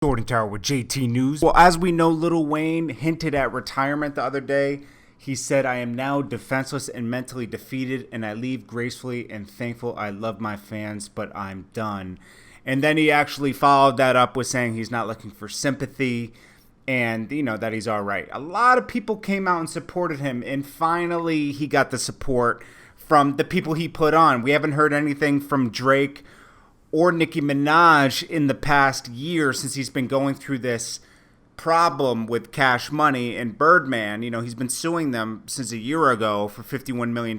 Jordan Tower with JT News. Well, as we know, Lil Wayne hinted at retirement the other day. He said, "I am now defenseless and mentally defeated, and I leave gracefully and thankful. I love my fans, but I'm done." And then he actually followed that up with saying he's not looking for sympathy and, that he's all right. A lot of people came out and supported him, and finally he got the support from the people he put on. We haven't heard anything from Drake or Nicki Minaj in the past year since he's been going through this problem with Cash Money and Birdman. He's been suing them since a year ago for $51 million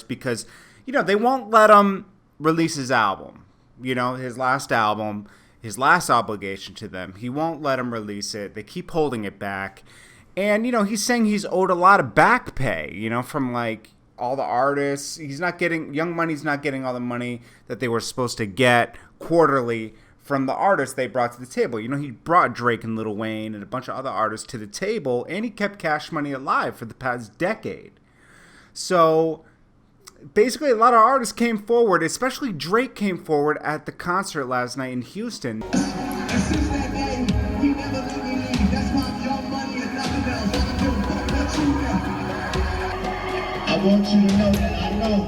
because, they won't let him release his album. His last album, his last obligation to them. He won't let him release it. They keep holding it back. And, he's saying he's owed a lot of back pay, from all the artists. Young Money's not getting all the money that they were supposed to get quarterly from the artists they brought to the table. He brought Drake and Lil Wayne and a bunch of other artists to the table, and he kept Cash Money alive for the past decade. So basically a lot of artists came forward, especially Drake came forward at the concert last night in Houston. I want you to know that I know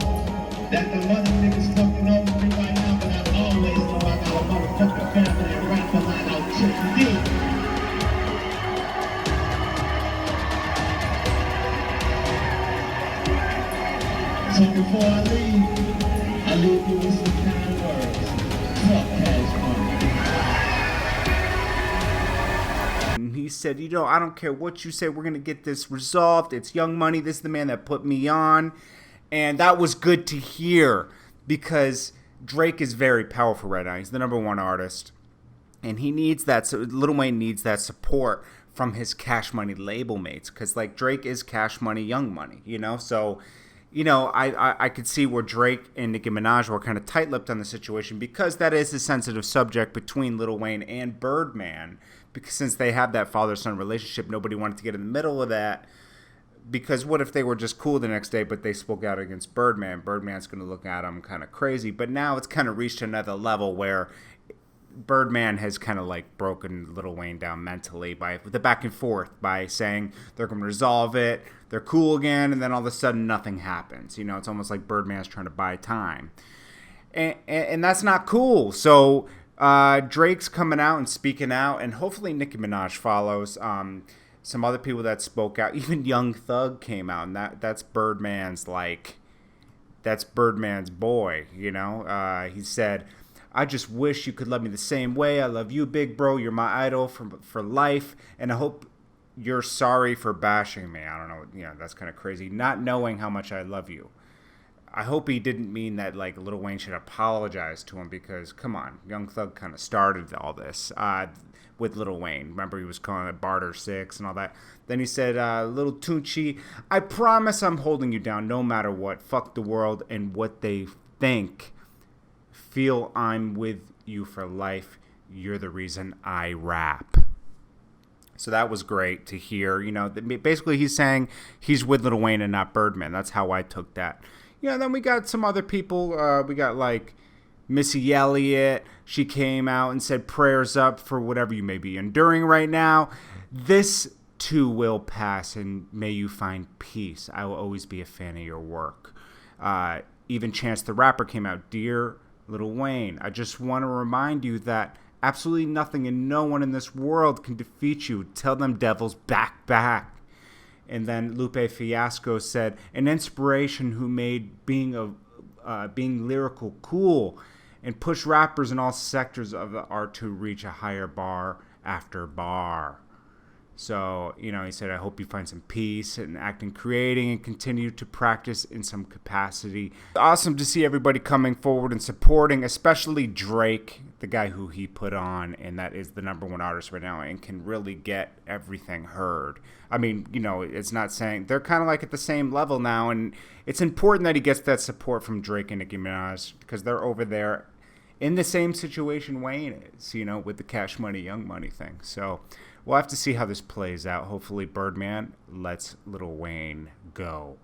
that the other niggas fucking over me right now, but I always know I got a motherfucking family and rapper line out to me. So before I leave you with some kind words. Fuck Cash Money. And he said, I don't care what you say, we're going to get this resolved. It's Young Money. This is the man that put me on. And that was good to hear because Drake is very powerful right now. He's the #1 artist. And he needs that. So Lil Wayne needs that support from his Cash Money label mates because Drake is Cash Money, Young Money, So, I could see where Drake and Nicki Minaj were kind of tight-lipped on the situation because that is a sensitive subject between Lil Wayne and Birdman. Because since they have that father-son relationship, nobody wanted to get in the middle of that. Because what if they were just cool the next day, but they spoke out against Birdman? Birdman's going to look at them kind of crazy. But now it's kind of reached another level where Birdman has kind of broken Lil Wayne down mentally by the back and forth by saying they're going to resolve it, they're cool again, and then all of a sudden nothing happens. It's almost like Birdman's trying to buy time. And that's not cool. So Drake's coming out and speaking out, and hopefully Nicki Minaj follows. Some other people that spoke out, even Young Thug came out, and that's Birdman's boy. He said, "I just wish you could love me the same way. I love you, big bro. You're my idol for life, and I hope you're sorry for bashing me." I don't know. That's kind of crazy. Not knowing how much I love you. I hope he didn't mean that Lil Wayne should apologize to him because, come on, Young Thug kind of started all this with Lil Wayne. Remember, he was calling it Barter 6 and all that. Then he said, "Little Tunchi, I promise I'm holding you down no matter what. Fuck the world and what they think. Feel I'm with you for life. You're the reason I rap." So that was great to hear. Basically he's saying he's with Lil Wayne and not Birdman. That's how I took that. Then we got some other people. We got Missy Elliott. She came out and said prayers up for whatever you may be enduring right now. This too will pass, and may you find peace. I will always be a fan of your work. Even Chance the Rapper came out. "Dear Lil Wayne, I just want to remind you that absolutely nothing and no one in this world can defeat you. Tell them devils back. And then Lupe Fiasco said, "An inspiration who made being lyrical cool and push rappers in all sectors of the art to reach a higher bar after bar." So, he said, "I hope you find some peace in acting, creating, and continue to practice in some capacity." Awesome to see everybody coming forward and supporting, especially Drake, the guy who he put on, and that is the #1 artist right now and can really get everything heard. I mean, it's not saying they're kind of at the same level now, and it's important that he gets that support from Drake and Nicki Minaj because they're over there in the same situation Wayne is, with the Cash Money, Young Money thing. So we'll have to see how this plays out. Hopefully Birdman lets Lil Wayne go.